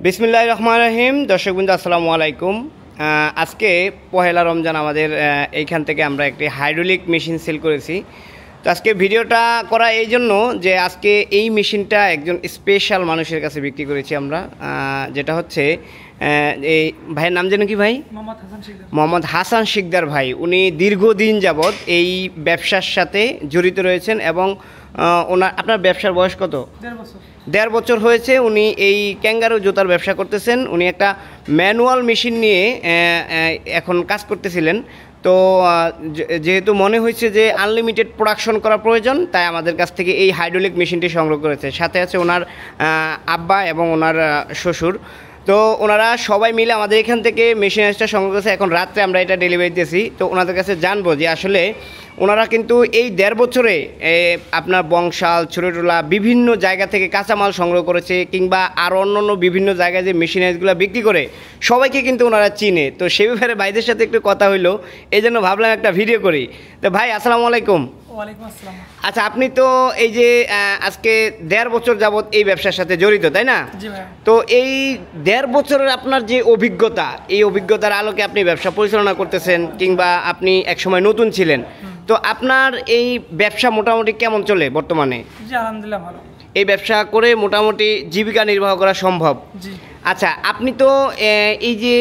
বিসমিল্লাহির রহমানির রহিম। দর্শকবৃন্দ আসসালামু আলাইকুম। আজকে পহেলা রমজান আমাদের এইখান থেকে আমরা একটি হাইড্রোলিক মেশিন সেল করেছি। তো আজকে ভিডিওটা করা এই জন্য যে আজকে এই মেশিনটা একজন স্পেশাল মানুষের কাছে বিক্রি করেছি আমরা, যেটা হচ্ছে এই ভাইয়ের নাম যেন কি ভাই? মোহাম্মদ হাসান শিকদার ভাই। উনি দীর্ঘদিন যাবৎ এই ব্যবসার সাথে জড়িত রয়েছেন এবং আপনার ব্যবসার বয়স কত? 1.5 বছর হয়েছে। উনি এই ক্যাঙ্গারু জুতার ব্যবসা করতেছেন। উনি একটা ম্যানুয়াল মেশিন নিয়ে এখন কাজ করতেছিলেন। তো যেহেতু মনে হয়েছে যে আনলিমিটেড প্রোডাকশন করা প্রয়োজন, তাই আমাদের কাছ থেকে এই হাইড্রোলিক মেশিনটি সংগ্রহ করেছে। সাথে আছে ওনার আব্বা এবং ওনার শ্বশুর। তো ওনারা সবাই মিলে আমাদের এখান থেকে মেশিনারিজটা সংগ্রহ করেছে। এখন রাত্রে আমরা এটা ডেলিভারি দিয়েছি। তো ওনাদের কাছে জানবো যে আসলে ওনারা কিন্তু এই 1.5 বছরে আপনার বংশাল, ছুরিটোলা বিভিন্ন জায়গা থেকে কাঁচামাল সংগ্রহ করেছে, কিংবা আরও অন্য বিভিন্ন জায়গায় যে মেশিনারিজগুলো বিক্রি করে সবাইকে কিন্তু ওনারা চিনে। তো সে ব্যাপারে ভাইদের সাথে একটু কথা হইলো, এই জন্য ভাবলাম একটা ভিডিও করি। তো ভাই আসসালামু আলাইকুম। আচ্ছা, আপনি তো এই যে আজকে 1.5 বছর যাবত এই ব্যবসার সাথে জড়িত, তাই না? তো এই 1.5 বছরের আপনার যে অভিজ্ঞতা, এই অভিজ্ঞতার আলোকে আপনি ব্যবসা পরিচালনা করতেছেন, কিংবা আপনি একসময় নতুন ছিলেন, তো আপনার এই ব্যবসা মোটামুটি কেমন চলে বর্তমানে? জি আলহামদুলিল্লাহ ভালো। এই ব্যবসা করে মোটামুটি জীবিকা নির্বাহ করা সম্ভব? জি। আচ্ছা, আপনি তো এই যে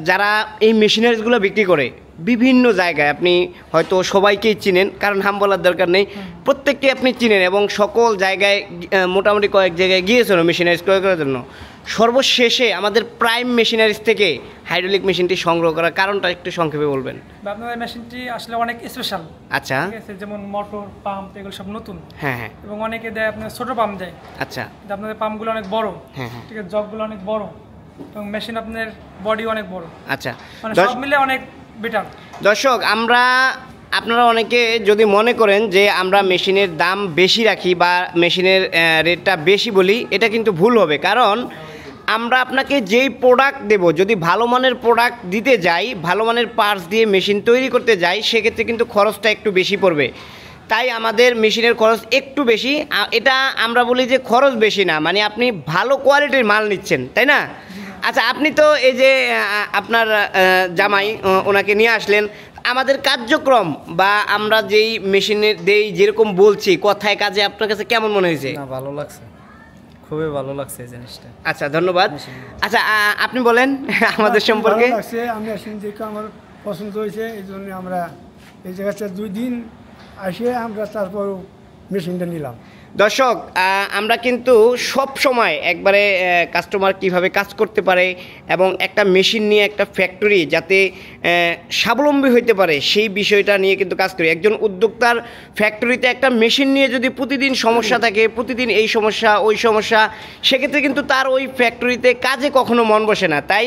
যারা এই মেশিনারিজগুলো বিক্রি করে বিভিন্ন জায়গায়, আপনি হয়তো সবাইকেই চিনেন, কারণ নাম বলার দরকার নেই, প্রত্যেককে আপনি চিনেন এবং সকল জায়গায় মোটামুটি কয়েক জায়গায় গিয়েছেন মেশিনারিজ ক্রয় করার জন্য। সর্বশেষে আমাদের প্রাইম মেশিনারিজ থেকে হাইড্রোলিক মেশিনটি সংগ্রহ করার কারণটা একটু সংক্ষেপে বলবেন। আপনাদের মেশিনটি আসলে অনেক স্পেশাল। আচ্ছা, ঠিক আছে, যেমন মোটর পাম্প এগুলো সব নতুন। হ্যাঁ হ্যাঁ। এবং অনেকে দেয় আপনার ছোট পাম্প দেয়। আচ্ছা, আপনাদের পাম্পগুলো অনেক বড়। হ্যাঁ হ্যাঁ। ঠিক আছে, জগগুলো অনেক বড় এবং মেশিন আপনার বডি অনেক বড়। আচ্ছা, মানে সব মিলে অনেক বেটার। দর্শক, আপনারা অনেকে যদি মনে করেন যে আমরা মেশিনের দাম বেশি রাখি বা মেশিনের রেটটা বেশি বলি, এটা কিন্তু ভুল হবে। কারণ আমরা আপনাকে যেই প্রোডাক্ট দেব, যদি ভালো মানের প্রোডাক্ট দিতে যাই, ভালো মানের পার্টস দিয়ে মেশিন তৈরি করতে যাই, সেক্ষেত্রে কিন্তু খরচটা একটু বেশি পড়বে। তাই আমাদের মেশিনের খরচ একটু বেশি। এটা আমরা বলি যে খরচ বেশি না, মানে আপনি ভালো কোয়ালিটির মাল নিচ্ছেন, তাই না? আচ্ছা, আপনি তো এই যে আপনার জামাই ওনাকে নিয়ে আসলেন, আমাদের কার্যক্রম বা আমরা যেই মেশিনের দেই যেরকম বলছি কথায় কাজে, আপনার কাছে কেমন মনে হয়েছে? না, ভালো লাগছে, খুবই ভালো লাগছে এই জিনিসটা। আচ্ছা, ধন্যবাদ। আচ্ছা, আপনি বলেন আমাদের সম্পর্কে। আমি মেশিন দেখে আমার পছন্দ হয়েছে, এই জন্য আমরা এই জায়গাটা 2 দিন আসে আমরা তারপর মেশিনটা নিলাম। দর্শক, আমরা কিন্তু সব সময় একবারে কাস্টমার কিভাবে কাজ করতে পারে এবং একটা মেশিন নিয়ে একটা ফ্যাক্টরি যাতে স্বাবলম্বী হইতে পারে সেই বিষয়টা নিয়ে কিন্তু কাজ করি। একজন উদ্যোক্তার ফ্যাক্টরিতে একটা মেশিন নিয়ে যদি প্রতিদিন সমস্যা থাকে, প্রতিদিন এই সমস্যা ওই সমস্যা, সেক্ষেত্রে কিন্তু তার ওই ফ্যাক্টরিতে কাজে কখনো মন বসে না। তাই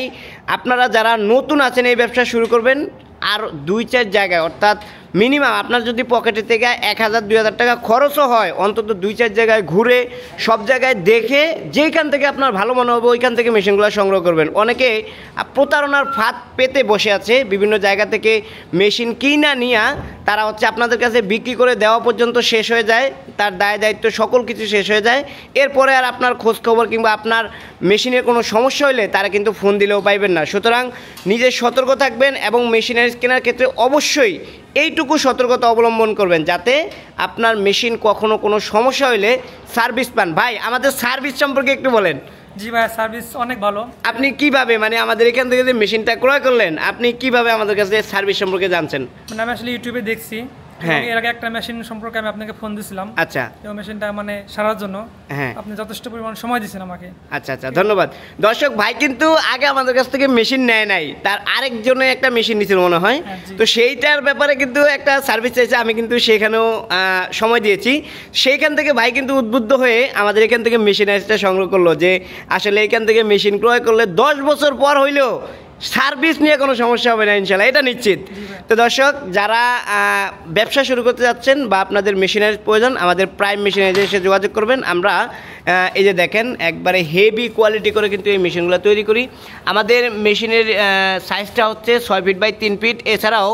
আপনারা যারা নতুন আছেন, এই ব্যবসা শুরু করবেন, আর 2-4 জায়গায়, অর্থাৎ মিনিমাম আপনার যদি পকেটে থেকে 1000-2000 টাকা খরচও হয়, অন্তত 2-4 জায়গায় ঘুরে সব জায়গায় দেখে যেইখান থেকে আপনার ভালো মনে হবে ওইখান থেকে মেশিনগুলো সংগ্রহ করবেন। অনেকে প্রতারণার ফাঁদ পেতে বসে আছে, বিভিন্ন জায়গা থেকে মেশিন কিনা নিয়ে তারা হচ্ছে আপনাদের কাছে বিক্রি করে দেওয়া পর্যন্ত শেষ হয়ে যায়, তার দায় দায়িত্ব সকল কিছু শেষ হয়ে যায়। এরপরে আর আপনার খোঁজখবর কিংবা আপনার মেশিনের কোনো সমস্যা হলে তারা কিন্তু ফোন দিলেও পাইবেন না। সুতরাং নিজে সতর্ক থাকবেন এবং মেশিনারিজ কেনার ক্ষেত্রে অবশ্যই এইটুকু সতর্কতা অবলম্বন করবেন যাতে আপনার মেশিন কখনো কোনো সমস্যা হলে সার্ভিস পান। ভাই, আমাদের সার্ভিস সম্পর্কে একটু বলেন। জি ভাই, সার্ভিস অনেক ভালো। আপনি কিভাবে, মানে আমাদের এখান থেকে যে মেশিনটা ক্রয় করলেন, আপনি কিভাবে আমাদের কাছে সার্ভিস সম্পর্কে জানছেন? মানে আমি আসলে ইউটিউবে দেখছি, হ্যাঁ, এর আগে একটা মেশিন সম্পর্কে আমি আপনাকে ফোন দিয়েছিলাম। আচ্ছা, এই মেশিনটা মানে সারার জন্য হ্যাঁ আপনি যথেষ্ট পরিমাণ সময় দিয়েছেন আমাকে। আচ্ছা আচ্ছা, ধন্যবাদ। দর্শক, ভাই কিন্তু আগে আমাদের কাছ থেকে মেশিন নেয় নাই, তার আরেকজনে একটা মেশিন নিয়েছিল মনে হয়। তো সেইটার ব্যাপারে কিন্তু একটা সার্ভিস চাইছে, আমি কিন্তু সেখানেও সময় দিয়েছি। সেইখান থেকে ভাই কিন্তু উদ্বুদ্ধ হয়ে আমাদের এখান থেকে মেশিনারিজটা সংগ্রহ করলো যে আসলে এখান থেকে মেশিন ক্রয় করলে 10 বছর পর হইলেও সার্ভিস নিয়ে কোনো সমস্যা হবে না ইনশাল্লাহ, এটা নিশ্চিত। তো দর্শক, যারা ব্যবসা শুরু করতে যাচ্ছেন বা আপনাদের মেশিনারিজ প্রয়োজন, আমাদের প্রাইম মেশিনারিজে এসে যোগাযোগ করবেন। আমরা এই যে দেখেন একবারে হেভি কোয়ালিটি করে কিন্তু এই মেশিনগুলো তৈরি করি। আমাদের মেশিনের সাইজটা হচ্ছে 6 ফিট বাই 3 ফিট। এছাড়াও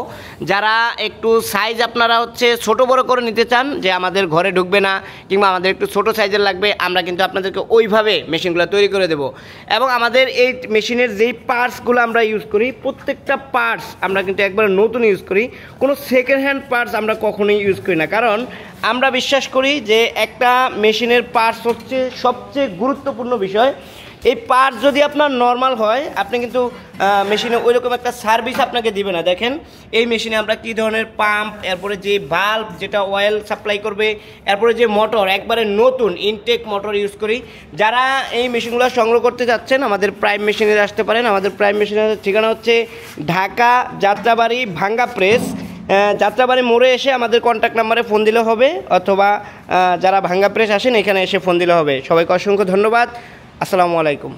যারা একটু সাইজ আপনারা হচ্ছে ছোট বড় করে নিতে চান, যে আমাদের ঘরে ঢুকবে না কিংবা আমাদের একটু ছোট সাইজের লাগবে, আমরা কিন্তু আপনাদেরকে ওইভাবে মেশিনগুলো তৈরি করে দেব। এবং আমাদের এই মেশিনের যেই পার্টসগুলো আমরা ইউজ করি, প্রত্যেকটা পার্টস আমরা কিন্তু একবারে নতুন ইউজ করি। কোনো সেকেন্ড হ্যান্ড পার্টস আমরা কখনোই ইউজ করি না, কারণ আমরা বিশ্বাস করি যে একটা মেশিনের পার্টস হচ্ছে সবচেয়ে গুরুত্বপূর্ণ বিষয়। এই পার্টস যদি আপনার নর্মাল হয়, আপনি কিন্তু মেশিনে ওইরকম একটা সার্ভিস আপনাকে দিবে না। দেখেন এই মেশিনে আমরা কী ধরনের পাম্প, এরপরে যে বাল্ব যেটা অয়েল সাপ্লাই করবে, এরপরে যে মোটর একবারে নতুন ইনটেক মোটর ইউজ করি। যারা এই মেশিনগুলো সংগ্রহ করতে যাচ্ছেন, আমাদের প্রাইম মেশিনে আসতে পারেন। আমাদের প্রাইম মেশিনের ঠিকানা হচ্ছে ঢাকা যাত্রাবাড়ি ভাঙ্গা প্রেস। যাত্রাবাড়ি মোড়ে এসে আমাদের কন্ট্যাক্ট নাম্বারে ফোন দিলে হবে, অথবা যারা ভাঙ্গা প্রেস আসেন এখানে এসে ফোন দিলে হবে। সবাইকে অসংখ্য ধন্যবাদ। আসসালামু আলাইকুম।